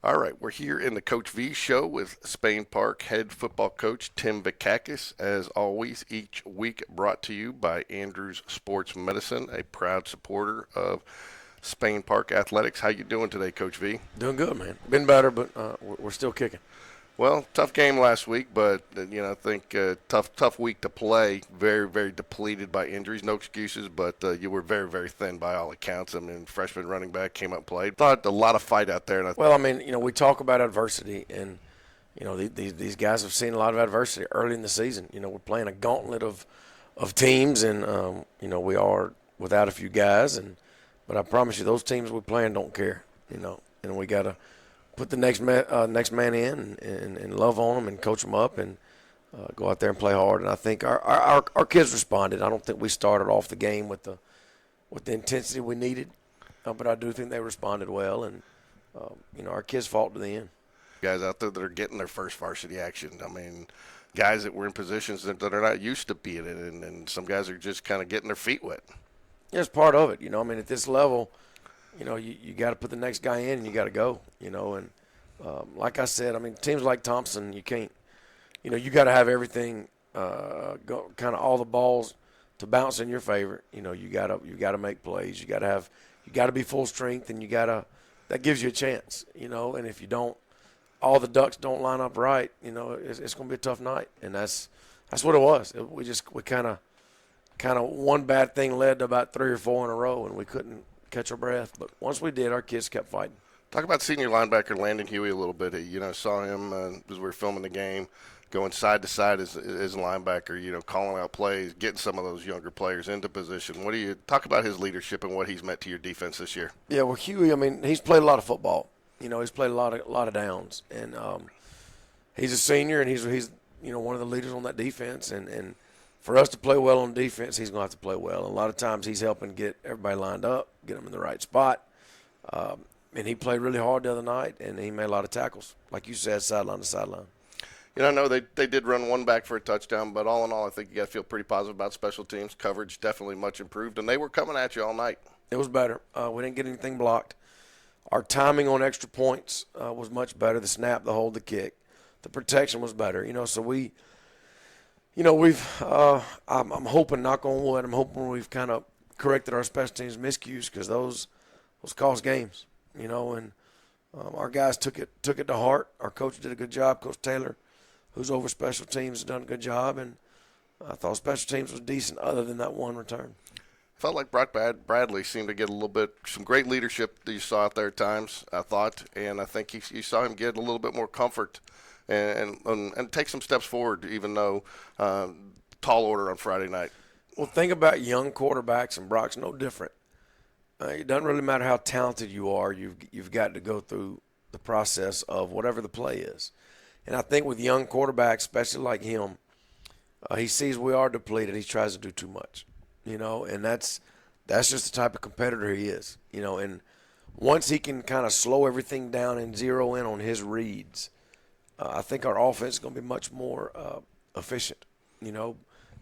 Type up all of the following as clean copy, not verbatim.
All right, we're here in the Coach V show with Spain Park head football coach Tim Vakakes. As always, each week brought to you by Andrews Sports Medicine, a proud supporter of Spain Park Athletics. How you doing today, Coach V? Doing good, man. Been better, but we're still kicking. Well, tough game last week, but I think tough week to play. Very, very depleted by injuries. No excuses, but you were very, very thin by all accounts. I mean, freshman running back came up and played. Thought a lot of fight out there, and Well, I mean, we talk about adversity, and these guys have seen a lot of adversity early in the season. We're playing a gauntlet of teams, and we are without a few guys, but I promise you, those teams we're playing don't care. And we gotta put the next man in and love on them and coach them up and go out there and play hard. And I think our kids responded. I don't think we started off the game with the intensity we needed, but I do think they responded well. And our kids fought to the end. guys out there that are getting their first varsity action. I mean, guys that were in positions that are not used to being in, and some guys are just kind of getting their feet wet. Yeah, it's part of it. I mean, at this level, you got to put the next guy in and you got to go. And like I said, I mean, teams like Thompson, you can't. You got to have everything go, kind of all the balls to bounce in your favor. You got to make plays. You got to be full strength, and that gives you a chance. And if you don't, all the ducks don't line up right. It's going to be a tough night, and that's what it was. We kind of one bad thing led to about 3 or 4 in a row, and we couldn't catch our breath. But once we did, our kids kept fighting. Talk about senior linebacker Landon Huey a little bit. Saw him as we were filming the game, going side to side as a linebacker. Calling out plays, getting some of those younger players into position. What do you talk about his leadership and what he's meant to your defense this year? Yeah, well, Huey, I mean, he's played a lot of football. He's played a lot of downs, and he's a senior, and he's one of the leaders on that defense. And for us to play well on defense, he's going to have to play well. And a lot of times he's helping get everybody lined up, get them in the right spot. And he played really hard the other night, and he made a lot of tackles, like you said, sideline to sideline. I know they did run one back for a touchdown, but all in all, I think you got to feel pretty positive about special teams. Coverage definitely much improved, and they were coming at you all night. It was better. We didn't get anything blocked. Our timing on extra points was much better. The snap, the hold, the kick. The protection was better. So we've I'm hoping, knock on wood, I'm hoping we've kind of corrected our special teams miscues because those cost games. And our guys took it to heart. Our coach did a good job. Coach Taylor, who's over special teams, has done a good job. And I thought special teams was decent other than that one return. Felt like Brock Bradley seemed to get a little bit, some great leadership that you saw out there at times, I thought. And I think you saw him get a little bit more comfort and take some steps forward, even though tall order on Friday night. Well, think about young quarterbacks, and Brock's no different. It doesn't really matter how talented you are. You've got to go through the process of whatever the play is. And I think with young quarterbacks, especially like him, he sees we are depleted. He tries to do too much, and that's just the type of competitor he is, And once he can kind of slow everything down and zero in on his reads, I think our offense is going to be much more efficient.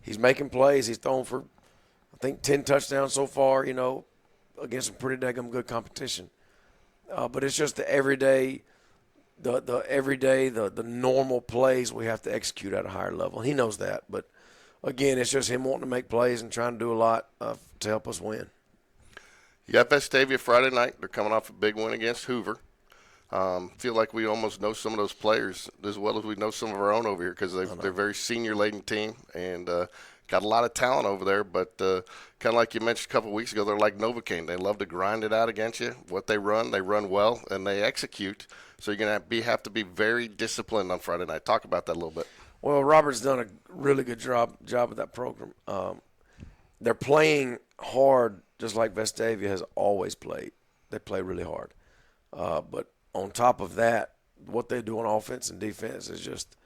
He's making plays. He's thrown for, I think, 10 touchdowns so far, against some pretty daggum good competition. But it's just the everyday, the normal plays we have to execute at a higher level. He knows that. But, again, it's just him wanting to make plays and trying to do a lot to help us win. You got Vestavia Friday night. They're coming off a big win against Hoover. Feel like we almost know some of those players as well as we know some of our own over here because they're a very senior-laden team and got a lot of talent over there. But kind of like you mentioned a couple of weeks ago, they're like Novocaine. They love to grind it out against you. What they run well, and they execute. So you're going to have to be very disciplined on Friday night. Talk about that a little bit. Well, Robert's done a really good job with that program. They're playing hard just like Vestavia has always played. They play really hard. But on top of that, what they do on offense and defense is just,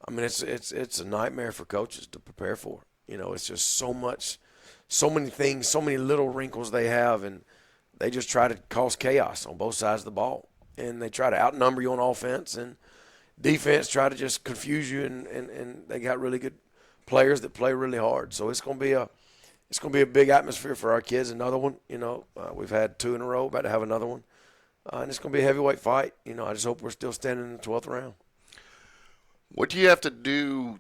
I mean, it's a nightmare for coaches to prepare for. It's just so many things, so many little wrinkles they have, and they just try to cause chaos on both sides of the ball. And they try to outnumber you on offense, and defense try to just confuse you, and they got really good players that play really hard. So it's going to be a big atmosphere for our kids. Another one, we've had 2 in a row, about to have another one. and it's going to be a heavyweight fight. I just hope we're still standing in the 12th round. What do you have to do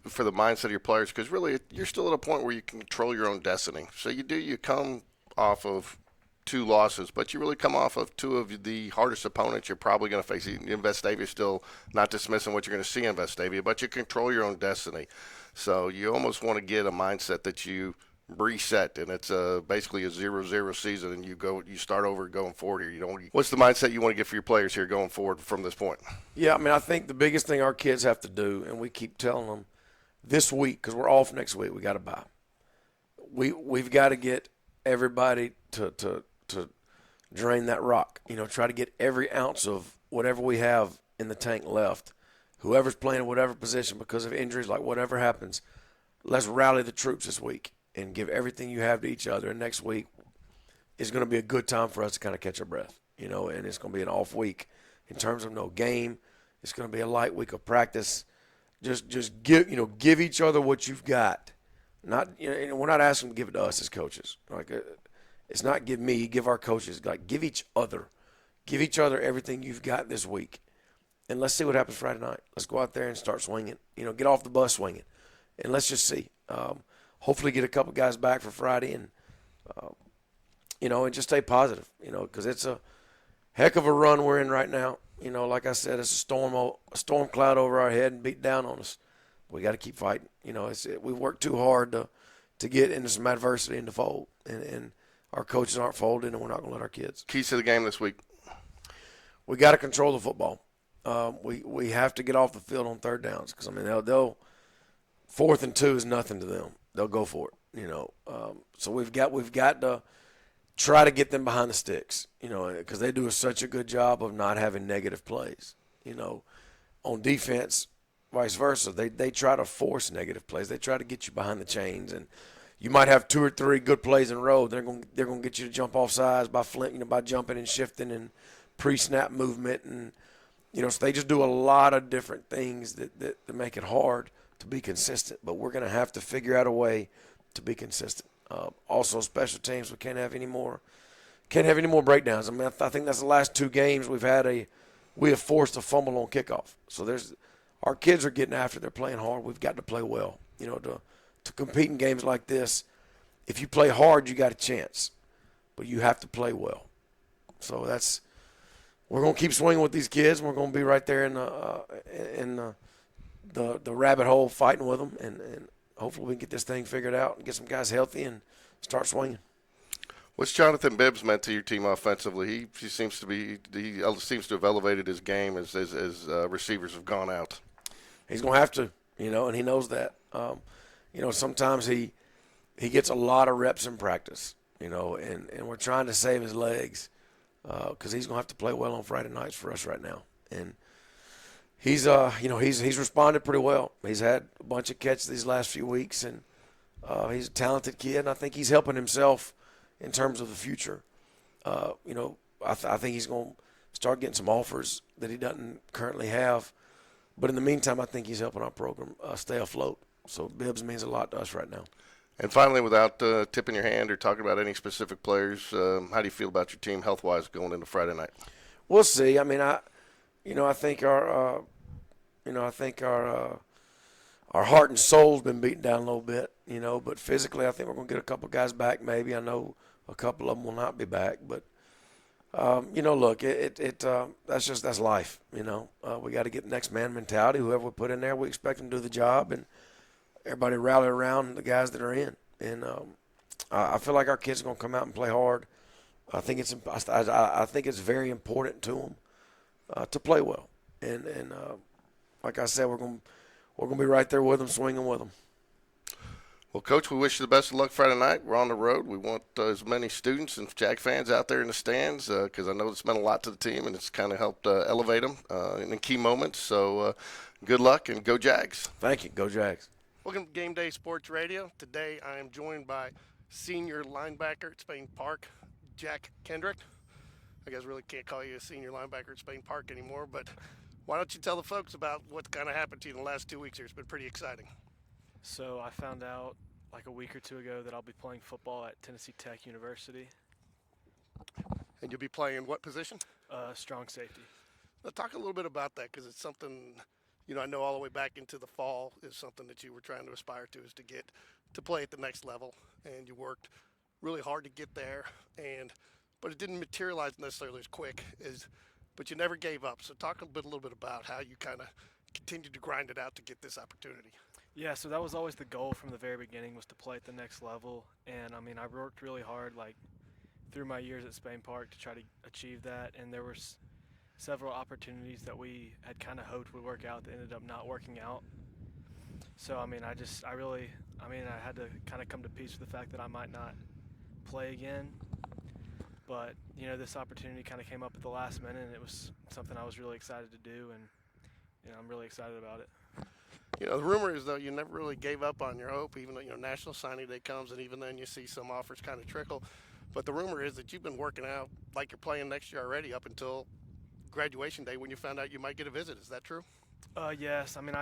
for the mindset of your players? Because really, you're still at a point where you can control your own destiny. So you come off of 2 losses, but you really come off of 2 of the hardest opponents you're probably going to face. In Vestavia, still not dismissing what you're going to see in Vestavia, but you control your own destiny. So you almost want to get a mindset that you reset, and it's basically a 0-0 season, and you start over going forward here. What's the mindset you want to get for your players here going forward from this point? Yeah, I think the biggest thing our kids have to do, and we keep telling them this week, because we're off next week, we got to buy. We've got to get everybody to drain that rock. Try to get every ounce of whatever we have in the tank left. Whoever's playing whatever position because of injuries, like whatever happens, let's rally the troops this week and give everything you have to each other. And next week is going to be a good time for us to kind of catch our breath, and it's going to be an off week in terms of no game. It's going to be a light week of practice. Just give each other what you've got. Not, we're not asking them to give it to us as coaches. It's not give our coaches. Give each other everything you've got this week. And let's see what happens Friday night. Let's go out there and start swinging. Get off the bus swinging. And let's just see. Hopefully get a couple guys back for Friday and, and just stay positive, because it's a heck of a run we're in right now. Like I said, it's a storm cloud over our head and beat down on us. We got to keep fighting. We worked too hard to get into some adversity and to fold. And our coaches aren't folding, and we're not going to let our kids. Keys to the game this week. We got to control the football. We have to get off the field on 3rd downs because they'll 4th and 2 is nothing to them. They'll go for it. So we've got to try to get them behind the sticks. Because they do such a good job of not having negative plays. On defense, vice versa, they try to force negative plays. They try to get you behind the chains, and you might have 2 or 3 good plays in a row. They're going to get you to jump off sides by jumping and shifting and pre-snap movement and. So they just do a lot of different things that make it hard to be consistent. But we're going to have to figure out a way to be consistent. Also, special teams, we can't have any more breakdowns. I think that's the last 2 games we have forced a fumble on kickoff. So our kids are getting after. They're playing hard. We've got to play well. To compete in games like this, if you play hard, you got a chance. But you have to play well. So we're going to keep swinging with these kids. We're going to be right there in the rabbit hole fighting with them, and hopefully we can get this thing figured out and get some guys healthy and start swinging. What's Jonathan Bibbs meant to your team offensively? He seems to have elevated his game as receivers have gone out. He's going to have to, and he knows that. Sometimes he gets a lot of reps in practice, and we're trying to save his legs. Because he's going to have to play well on Friday nights for us right now. And he's responded pretty well. He's had a bunch of catches these last few weeks, and he's a talented kid, and I think he's helping himself in terms of the future. I think he's going to start getting some offers that he doesn't currently have. But in the meantime, I think he's helping our program stay afloat. So Bibbs means a lot to us right now. And finally, without tipping your hand or talking about any specific players, how do you feel about your team health-wise going into Friday night? We'll see. I think our heart and soul's been beaten down a little bit, But physically, I think we're going to get a couple guys back. Maybe I know a couple of them will not be back, but look, that's life. We got to get next man mentality. Whoever we put in there, we expect them to do the job and. Everybody rally around the guys that are in, and I feel like our kids are going to come out and play hard. I think it's very important to them to play well, and like I said, we're going to be right there with them, swinging with them. Well, Coach, we wish you the best of luck Friday night. We're on the road. We want as many students and Jag fans out there in the stands because I know it's meant a lot to the team and it's kind of helped elevate them in key moments. So good luck and go Jags. Thank you. Go Jags. Welcome to Game Day Sports Radio. Today I am joined by senior linebacker at Spain Park, Jack Kendrick. I guess really can't call you a senior linebacker at Spain Park anymore, but why don't you tell the folks about what's kind of happened to you in the last 2 weeks here? It's been pretty exciting. So I found out like a week or 2 ago that I'll be playing football at Tennessee Tech University. And you'll be playing what position? Strong safety. Now, talk a little bit about that because it's something, I know all the way back into the fall is something that you were trying to aspire to, is to get to play at the next level. And you worked really hard to get there, but it didn't materialize necessarily as quick but you never gave up. So talk a little bit about how you kind of continued to grind it out to get this opportunity. Yeah, so that was always the goal from the very beginning, was to play at the next level. And I mean, I worked really hard, like through my years at Spain Park, to try to achieve that. And there were several opportunities that we had kind of hoped would work out that ended up not working out. So I mean, I had to kind of come to peace with the fact that I might not play again. But this opportunity kind of came up at the last minute, and it was something I was really excited to do, and I'm really excited about it. The rumor is, though, you never really gave up on your hope, even though, National Signing Day comes, and even then you see some offers kind of trickle. But the rumor is that you've been working out like you're playing next year already up until graduation day when you found out you might get a visit. Is that true? Yes. I mean,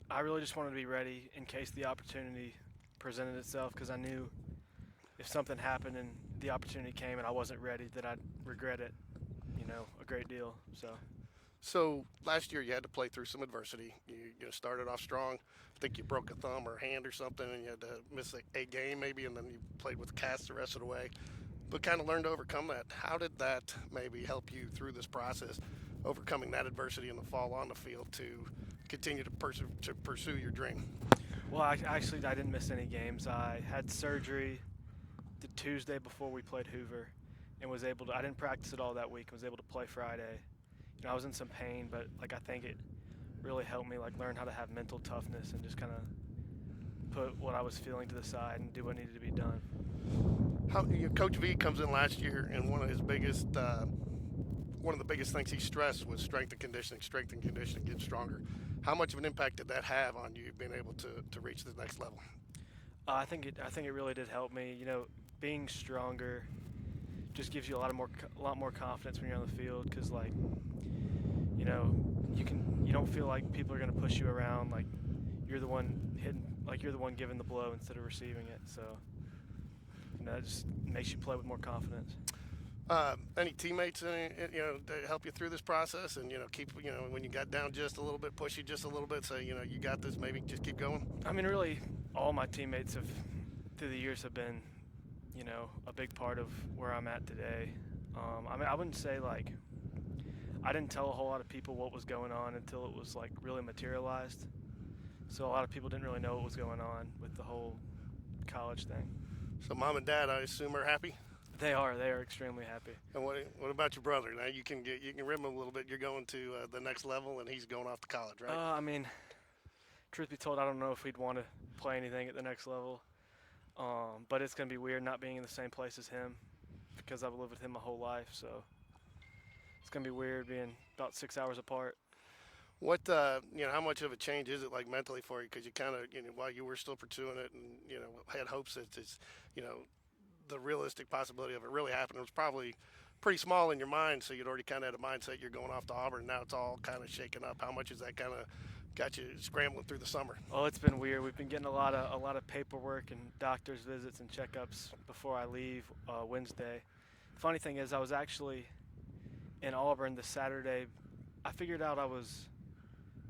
I really just wanted to be ready in case the opportunity presented itself, because I knew if something happened and the opportunity came and I wasn't ready, that I'd regret it, a great deal. So last year you had to play through some adversity. You started off strong. I think you broke a thumb or a hand or something, and you had to miss a game maybe, and then you played with casts the rest of the way. But kind of learned to overcome that. How did that maybe help you through this process, overcoming that adversity in the fall on the field to continue to pursue your dream? Well, I didn't miss any games. I had surgery the Tuesday before we played Hoover, and I didn't practice at all that week, and was able to play Friday. I was in some pain, but I think it really helped me learn how to have mental toughness and just kind of put what I was feeling to the side and do what needed to be done. Coach V comes in last year, and one of the biggest things he stressed was strength and conditioning, get stronger. How much of an impact did that have on you being able to reach the next level? I think it really did help me. Being stronger just gives you a lot more confidence when you're on the field, because you don't feel like people are going to push you around, like you're the one hitting, like you're the one giving the blow instead of receiving it. So that just makes you play with more confidence. Any teammates, to help you through this process, and keep when you got down just a little bit, push you just a little bit, say you got this, maybe just keep going? I mean, really, all my teammates through the years have been, a big part of where I'm at today. I wouldn't say I didn't tell a whole lot of people what was going on until it was really materialized. So a lot of people didn't really know what was going on with the whole college thing. So mom and dad, I assume, are happy? They are extremely happy. And what about your brother? Now you can rib him a little bit. You're going to the next level, and he's going off to college, right? I mean, truth be told, I don't know if we'd want to play anything at the next level. But it's going to be weird not being in the same place as him, because I've lived with him my whole life. So it's going to be weird being about 6 hours apart. What how much of a change is it mentally for you? Because you kind of while you were still pursuing it and had hopes that it's the realistic possibility of it really happening was probably pretty small in your mind. So you'd already kind of had a mindset you're going off to Auburn. Now it's all kind of shaken up. How much has that kind of got you scrambling through the summer? Oh, it's been weird. We've been getting a lot of paperwork and doctor's visits and checkups before I leave Wednesday. Funny thing is, I was actually in Auburn the Saturday. I figured out I was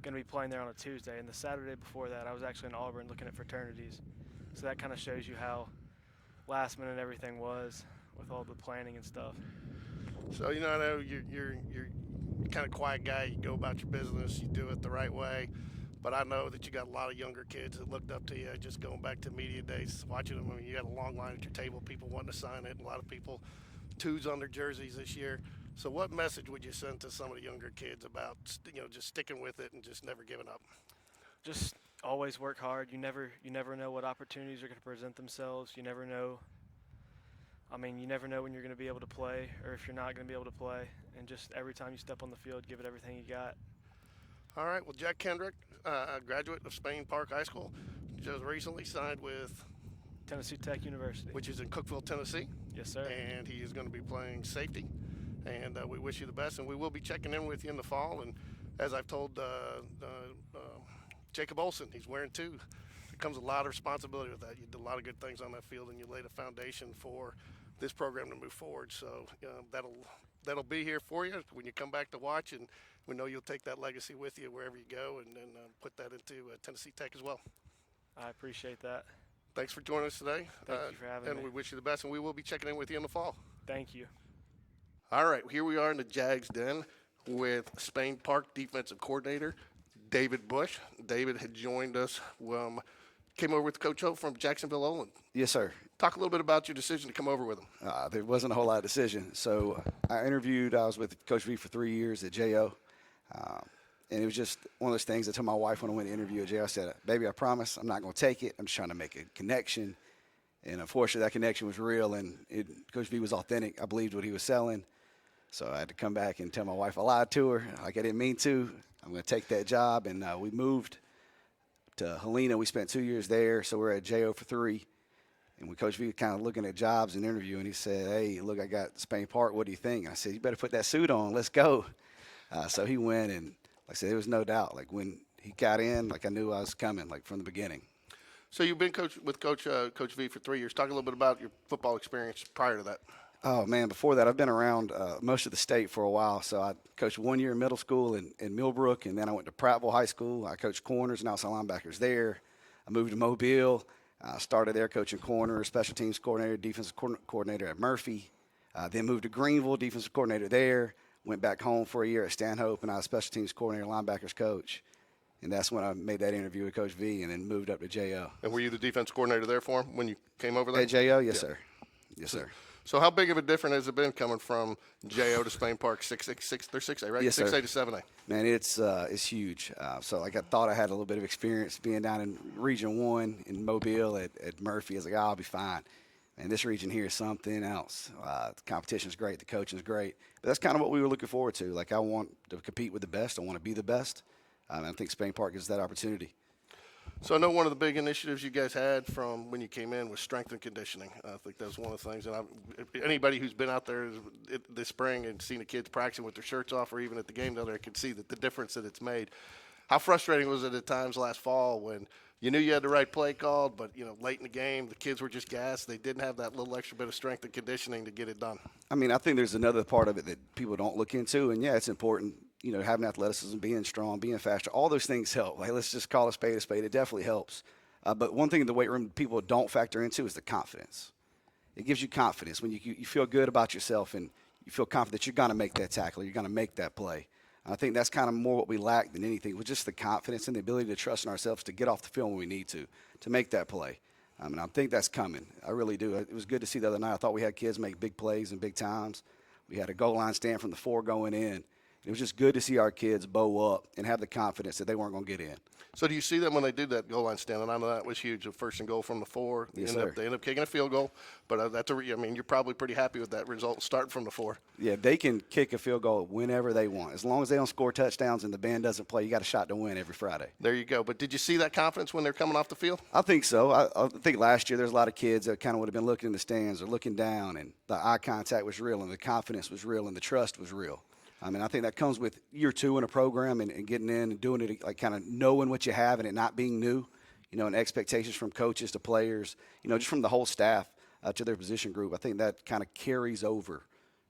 going to be playing there on a Tuesday, and the Saturday before that I was actually in Auburn looking at fraternities. So that kind of shows you how last minute everything was with all the planning and stuff. So I know you're kind of quiet guy. You go about your business, you do it the right way. But I know that you got a lot of younger kids that looked up to you. Just going back to media days, watching them. I mean, you got a long line at your table, people wanting to sign it, and a lot of people twos on their jerseys this year. So what message would you send to some of the younger kids about just sticking with it and just never giving up? Just always work hard. You never know what opportunities are going to present themselves. You never know. You never know when you're going to be able to play or if you're not going to be able to play. And just every time you step on the field, give it everything you got. All right. Well, Jack Kendrick, a graduate of Spain Park High School, just recently signed with Tennessee Tech University, which is in Cookeville, Tennessee. Yes, sir. And he is going to be playing safety. And we wish you the best. And we will be checking in with you in the fall. And as I've told Jacob Olson, he's wearing two. There comes a lot of responsibility with that. You did a lot of good things on that field, and you laid a foundation for this program to move forward. So that'll be here for you when you come back to watch, and we know you'll take that legacy with you wherever you go, and then put that into Tennessee Tech as well. I appreciate that. Thanks for joining us today. Thank you for having me. And we wish you the best, and we will be checking in with you in the fall. Thank you. All right, here we are in the Jags den with Spain Park defensive coordinator David Bush. David had joined us, came over with Coach O from Jacksonville Olin. Yes, sir. Talk a little bit about your decision to come over with him. There wasn't a whole lot of decision. So I was with Coach V for 3 years at JO. And it was just one of those things. I told my wife when I went to interview at JO, I said, baby, I promise I'm not going to take it. I'm just trying to make a connection. And unfortunately, that connection was real, and Coach V was authentic. I believed what he was selling. So I had to come back and tell my wife I lied to her, like I didn't mean to. I'm going to take that job. And we moved to Helena. We spent 2 years there, so we're at JO for 3. And when Coach V was kind of looking at jobs and interviewing, he said, hey, look, I got Spain Park. What do you think? And I said, you better put that suit on. Let's go. So he went, and like I said, there was no doubt. Like when he got in, like I knew I was coming, like from the beginning. So you've been with Coach V for 3 years. Talk a little bit about your football experience prior to that. Oh, man, before that, I've been around most of the state for a while. So I coached 1 year in middle school in Millbrook, and then I went to Prattville High School. I coached corners and outside linebackers there. I moved to Mobile. I started there coaching corner, special teams coordinator, defensive coordinator at Murphy. Then moved to Greenville, defensive coordinator there. Went back home for a year at Stanhope, and I was special teams coordinator, linebackers coach. And that's when I made that interview with Coach V and then moved up to JO. And were you the defense coordinator there for him when you came over there? At JO? Yes, sir. Yes, sir. So how big of a difference has it been coming from JO to Spain Park? They're 6A, right? Yes, sir. 6A to 7A. Man, it's huge. So like I thought I had a little bit of experience being down in Region 1 in Mobile at Murphy. I was like, I'll be fine. And this region here is something else. The competition's great. The coaching's great. But that's kind of what we were looking forward to. Like, I want to compete with the best. I want to be the best. And I think Spain Park gives that opportunity. So I know one of the big initiatives you guys had from when you came in was strength and conditioning. I think that was one of the things. And anybody who's been out there this spring and seen the kids practicing with their shirts off or even at the game down there can see the difference that it's made. How frustrating was it at times last fall when you knew you had the right play called, but, late in the game, the kids were just gassed. They didn't have that little extra bit of strength and conditioning to get it done. I mean, I think there's another part of it that people don't look into, and, yeah, it's important, having athleticism, being strong, being faster. All those things help. Like, let's just call a spade a spade. It definitely helps. But one thing in the weight room people don't factor into is the confidence. It gives you confidence when you feel good about yourself and you feel confident that you're going to make that tackle, you're going to make that play. I think that's kind of more what we lack than anything, was just the confidence and the ability to trust in ourselves to get off the field when we need to make that play. And I think that's coming. I really do. It was good to see the other night. I thought we had kids make big plays and big times. We had a goal line stand from the 4 going in. It was just good to see our kids bow up and have the confidence that they weren't going to get in. So do you see them when they do that goal line stand? And I know that was huge, the first and goal from the 4. Yes, they end up kicking a field goal. But you're probably pretty happy with that result starting from the 4. Yeah, they can kick a field goal whenever they want. As long as they don't score touchdowns and the band doesn't play, you got a shot to win every Friday. There you go. But did you see that confidence when they're coming off the field? I think so. I think last year there's a lot of kids that kind of would have been looking in the stands or looking down, and the eye contact was real and the confidence was real and the trust was real. I mean, I think that comes with year 2 in a program and getting in and doing it, like kind of knowing what you have and it not being new, and expectations from coaches to players, just from the whole staff to their position group. I think that kind of carries over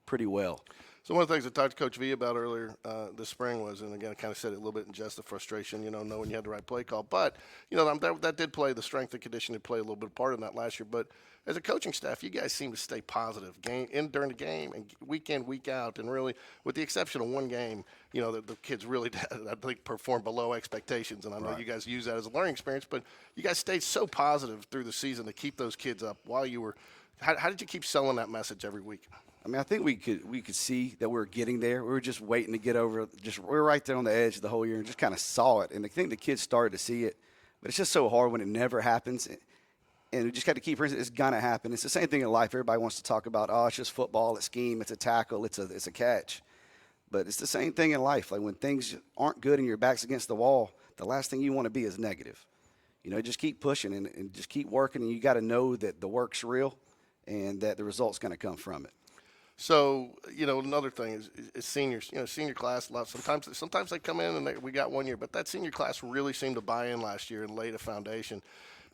pretty well. So one of the things I talked to Coach V about earlier this spring was, and again, I kind of said it a little bit in jest, the frustration, knowing you had the right play call. But, that did play, the strength and conditioning did play a little bit of part in that last year. But as a coaching staff, you guys seem to stay positive during the game and week in, week out. And really, with the exception of one game, the kids really, I think, performed below expectations. And I know you guys use that as a learning experience. But you guys stayed so positive through the season to keep those kids up while you were – how did you keep selling that message every week? I mean, I think we could see that we were getting there. We were just waiting to get over. We were right there on the edge of the whole year and just kind of saw it. And I think the kids started to see it. But it's just so hard when it never happens. And we just got to keep it's going to happen. It's the same thing in life. Everybody wants to talk about, it's just football, it's scheme, it's a tackle, it's a catch. But it's the same thing in life. Like when things aren't good and your back's against the wall, the last thing you want to be is negative. Just keep pushing and just keep working. And you got to know that the work's real and that the result's going to come from it. So, another thing is seniors. Senior class, sometimes they come in and we got 1 year, but that senior class really seemed to buy in last year and laid a foundation.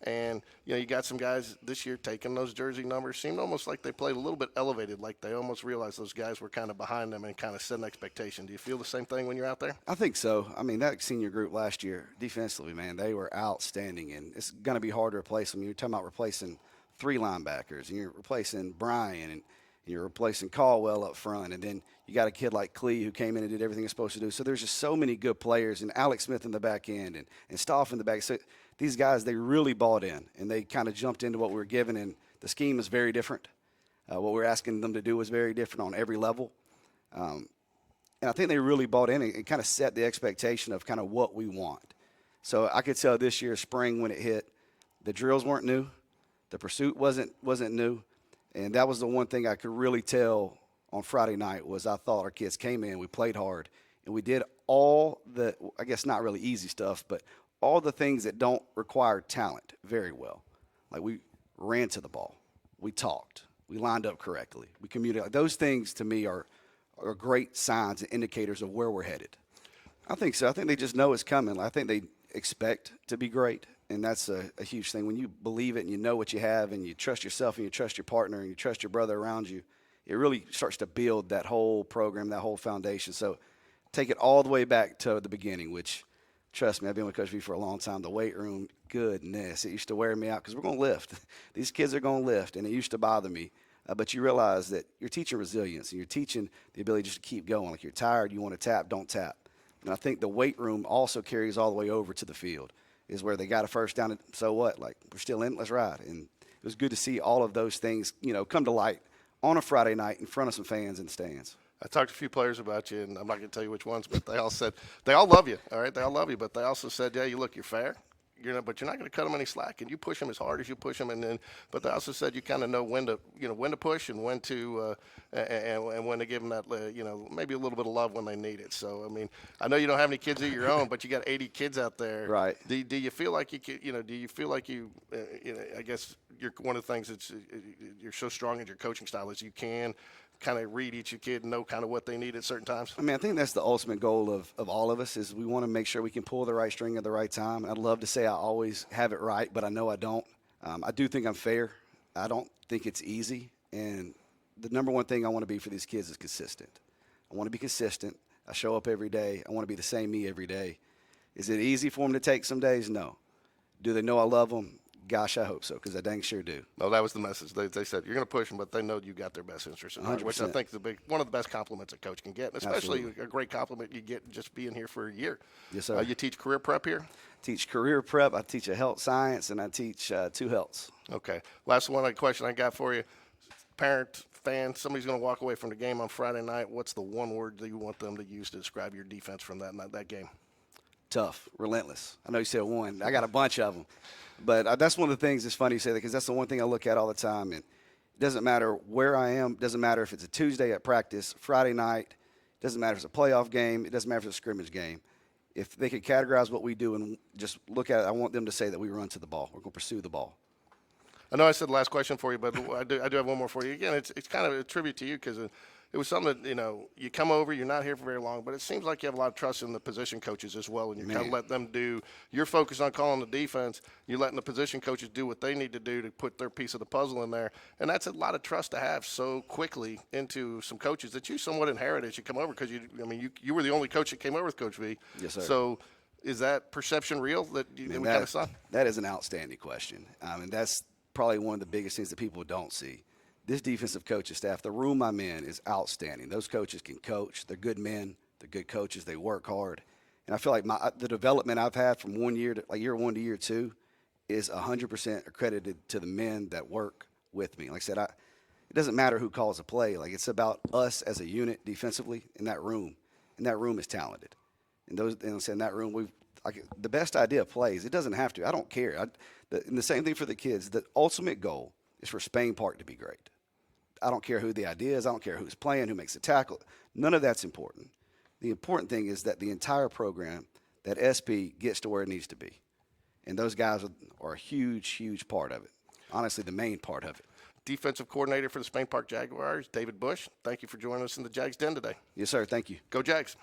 And, you got some guys this year taking those jersey numbers. Seemed almost like they played a little bit elevated, like they almost realized those guys were kind of behind them and kind of set an expectation. Do you feel the same thing when you're out there? I think so. I mean, that senior group last year, defensively, man, they were outstanding. And it's going to be hard to replace them. You're talking about replacing 3 linebackers, and you're replacing Brian, and you're replacing Caldwell up front. And then you got a kid like Clee who came in and did everything he's supposed to do. So there's just so many good players, and Alex Smith in the back end and Stoff in the back. So these guys, they really bought in, and they kind of jumped into what we were given, and the scheme is very different. What we're asking them to do is very different on every level. And I think they really bought in and kind of set the expectation of kind of what we want. So I could tell this year, spring, when it hit, the drills weren't new. The pursuit wasn't new. And that was the one thing I could really tell on Friday night was I thought our kids came in, we played hard, and we did all the, I guess not really easy stuff, but all the things that don't require talent very well. Like we ran to the ball. We talked. We lined up correctly. We communicated. Those things to me are great signs and indicators of where we're headed. I think so. I think they just know it's coming. I think they expect to be great, and that's a huge thing. When you believe it and you know what you have and you trust yourself and you trust your partner and you trust your brother around you, it really starts to build that whole program, that whole foundation. So take it all the way back to the beginning, which, trust me, I've been with Coach V for a long time. The weight room, goodness, it used to wear me out because we're going to lift. These kids are going to lift, and it used to bother me. But you realize that you're teaching resilience and you're teaching the ability just to keep going. Like you're tired, you want to tap, don't tap. And I think the weight room also carries all the way over to the field, is where they got a first down. And so what? Like, we're still in, let's ride. And it was good to see all of those things, come to light on a Friday night in front of some fans in the stands. I talked to a few players about you, and I'm not going to tell you which ones, but they all said they all love you. All right, they all love you, but they also said, yeah, you're fair. But you're not going to cut them any slack, and you push them as hard as you push them. But they also said you kind of know when to push and when to and when to give them that, maybe a little bit of love when they need it. So I mean, I know you don't have any kids of your own, but you got 80 kids out there. Right. Do you feel like do you feel like I guess you're one of the things that's you're so strong in your coaching style is you can kind of read each kid and know kind of what they need at certain times? I mean, I think that's the ultimate goal of all of us is we want to make sure we can pull the right string at the right time. I'd love to say I always have it right, but I know I don't. I do think I'm fair. I don't think it's easy. And the number one thing I want to be for these kids is consistent. I want to be consistent. I show up every day. I want to be the same me every day. Is it easy for them to take some days? No. Do they know I love them? Gosh, I hope so, because I dang sure do. No, that was the message. They said you're going to push them, but they know you got their best interest in mind, which I think is one of the best compliments a coach can get, and especially Absolutely. a great compliment you get just being here for a year. Yes, sir. You teach career prep here? Teach career prep. I teach a health science, and I teach 2 healths. Okay. Last question I got for you. Parent, fan, somebody's going to walk away from the game on Friday night. What's the one word that you want them to use to describe your defense from that game? Tough, relentless. I know you said one. I got a bunch of them. But that's one of the things that's funny you say that because that's the one thing I look at all the time. And it doesn't matter where I am. It doesn't matter if it's a Tuesday at practice, Friday night. It doesn't matter if it's a playoff game. It doesn't matter if it's a scrimmage game. If they could categorize what we do and just look at it, I want them to say that we run to the ball. We're going to pursue the ball. I know I said the last question for you, but I do have one more for you. Again, it's kind of a tribute to you because it was something that, you come over, you're not here for very long, but it seems like you have a lot of trust in the position coaches as well, and you kind of let them do – you're focused on calling the defense. You're letting the position coaches do what they need to do to put their piece of the puzzle in there, and that's a lot of trust to have so quickly into some coaches that you somewhat inherit as you come over because, you were the only coach that came over with Coach V. Yes, sir. So is that perception real that we kind of saw? That is an outstanding question. And that's probably one of the biggest things that people don't see. This defensive coaching staff, the room I'm in is outstanding. Those coaches can coach. They're good men. They're good coaches. They work hard. And I feel like the development I've had from year 1 to year 2 is 100% accredited to the men that work with me. Like I said, it doesn't matter who calls a play. Like it's about us as a unit defensively in that room. And that room is talented. And in that room, the best idea plays. It doesn't have to. I don't care. And the same thing for the kids. The ultimate goal is for Spain Park to be great. I don't care who the idea is. I don't care who's playing, who makes the tackle. None of that's important. The important thing is that the entire program, that SP gets to where it needs to be. And those guys are a huge, huge part of it. Honestly, the main part of it. Defensive coordinator for the Spain Park Jaguars, David Bush. Thank you for joining us in the Jags Den today. Yes, sir. Thank you. Go Jags.